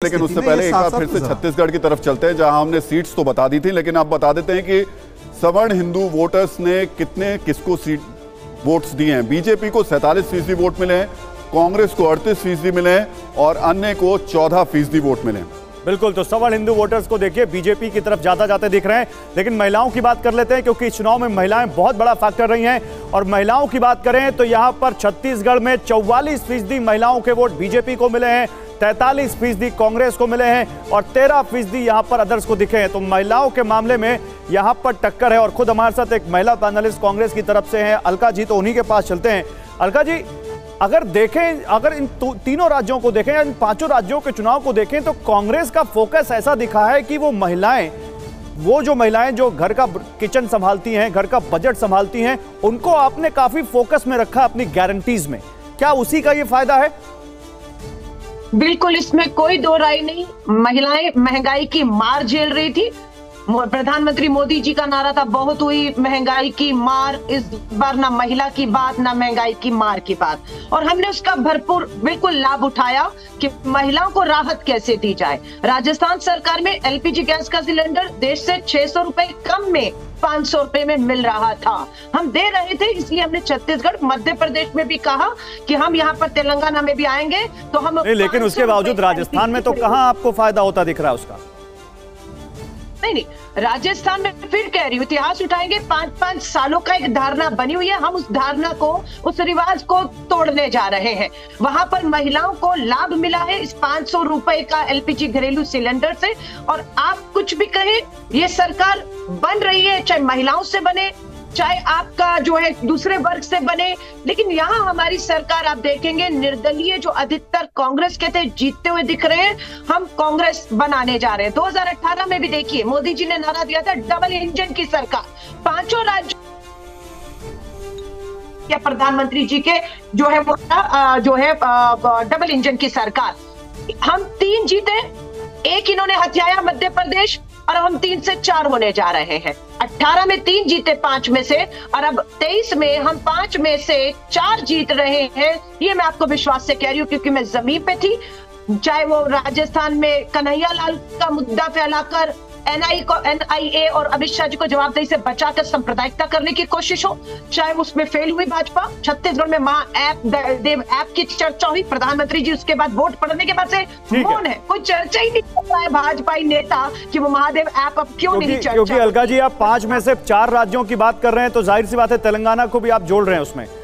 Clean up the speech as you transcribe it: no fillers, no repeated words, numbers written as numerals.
लेकिन उससे पहले एक बार फिर से छत्तीसगढ़ की तरफ चलते हैं, जहां हमने सीट्स तो बता दी थी, लेकिन आप बता देते हैं कि सवर्ण हिंदू वोटर्स ने किसको सीट वोट्स दिए हैं। बीजेपी को 47% वोट मिले हैं, कांग्रेस को 38% मिले हैं और अन्य को 14% वोट मिले हैं। बिल्कुल, तो सवर्ण हिंदू वोटर्स को देखिए बीजेपी की तरफ ज्यादा जाते दिख रहे हैं। लेकिन महिलाओं की बात कर लेते हैं, क्योंकि चुनाव में महिलाएं बहुत बड़ा फैक्टर रही हैं। और महिलाओं की बात करें तो यहां पर छत्तीसगढ़ में 44% महिलाओं के वोट बीजेपी को मिले हैं, 43% कांग्रेस को मिले हैं और 13% यहां पर अदर्स को दिखे हैं। तो महिलाओं के मामले में यहां पर टक्कर है। और खुद हमारे साथ एक महिला पैनलिस्ट कांग्रेस की तरफ से हैं, अलका जी, तो उन्हीं के पास चलते हैं। अलका जी, अगर इन तीनों राज्यों को देखें, इन पांचों राज्यों के चुनाव को देखें, तो कांग्रेस का फोकस ऐसा दिखा है कि वो जो महिलाएं जो घर का किचन संभालती हैं, घर का बजट संभालती हैं, उनको आपने काफी फोकस में रखा अपनी गारंटीज में। क्या उसी का ये फायदा है? बिल्कुल, इसमें कोई दो राय नहीं। महिलाएं महंगाई की मार झेल रही थी। प्रधानमंत्री मोदी जी का नारा था, बहुत हुई महंगाई की मार। इस बार ना महिला की बात, ना महंगाई की मार की बात। और हमने उसका भरपूर बिल्कुल लाभ उठाया कि महिलाओं को राहत कैसे दी जाए। राजस्थान सरकार में एलपीजी गैस का सिलेंडर देश से 600 रुपए कम में 500 रुपए में मिल रहा था। हम दे रहे थे, इसलिए हमने छत्तीसगढ़, मध्य प्रदेश में भी कहा कि हम यहाँ पर तेलंगाना में भी आएंगे तो हम। लेकिन उसके बावजूद राजस्थान में तो कहाँ आपको फायदा होता दिख रहा है उसका? नहीं, राजस्थान में फिर कह रही हूँ, इतिहास उठाएंगे। 5-5 सालों का एक धारणा बनी हुई है, हम उस धारणा को, उस रिवाज को तोड़ने जा रहे हैं। वहां पर महिलाओं को लाभ मिला है इस 500 रुपए का एलपीजी घरेलू सिलेंडर से। और आप कुछ भी कहें, ये सरकार बन रही है, चाहे महिलाओं से बने, चाहे आपका जो है दूसरे वर्ग से बने, लेकिन यहाँ हमारी सरकार आप देखेंगे निर्दलीय जो अधिकतर कांग्रेस के थे जीतते हुए दिख रहे हैं। हम कांग्रेस बनाने जा रहे हैं। 2018 में भी देखिए, मोदी जी ने नारा दिया था डबल इंजन की सरकार। पांचों राज्य या प्रधानमंत्री जी के जो है वो डबल इंजन की सरकार। हम 3 जीते, एक इन्होंने हथियाया मध्य प्रदेश, और हम 3 से 4 होने जा रहे हैं। 18 में 3 जीते 5 में से, और अब 23 में हम 5 में से 4 जीत रहे हैं। ये मैं आपको विश्वास से कह रही हूँ, क्योंकि मैं जमीन पे थी। चाहे वो राजस्थान में कन्हैया लाल का मुद्दा फैलाकर एनआईए और अमित शाह जी को जवाबदेही से बचाकर सांप्रदायिकता करने की कोशिश हो, चाहे उसमें फेल हुई भाजपा। छत्तीसगढ़ में महादेव ऐप की चर्चा हुई, प्रधानमंत्री जी उसके बाद वोट पड़ने के बाद से मौन है, कोई चर्चा ही नहीं कर रहा है भाजपाई नेता कि वो महादेव ऐप अब क्यों नहीं चर्चा। क्योंकि अलका जी, आप 5 में से 4 राज्यों की बात कर रहे हैं, तो जाहिर सी बात है तेलंगाना को भी आप जोड़ रहे हैं उसमें।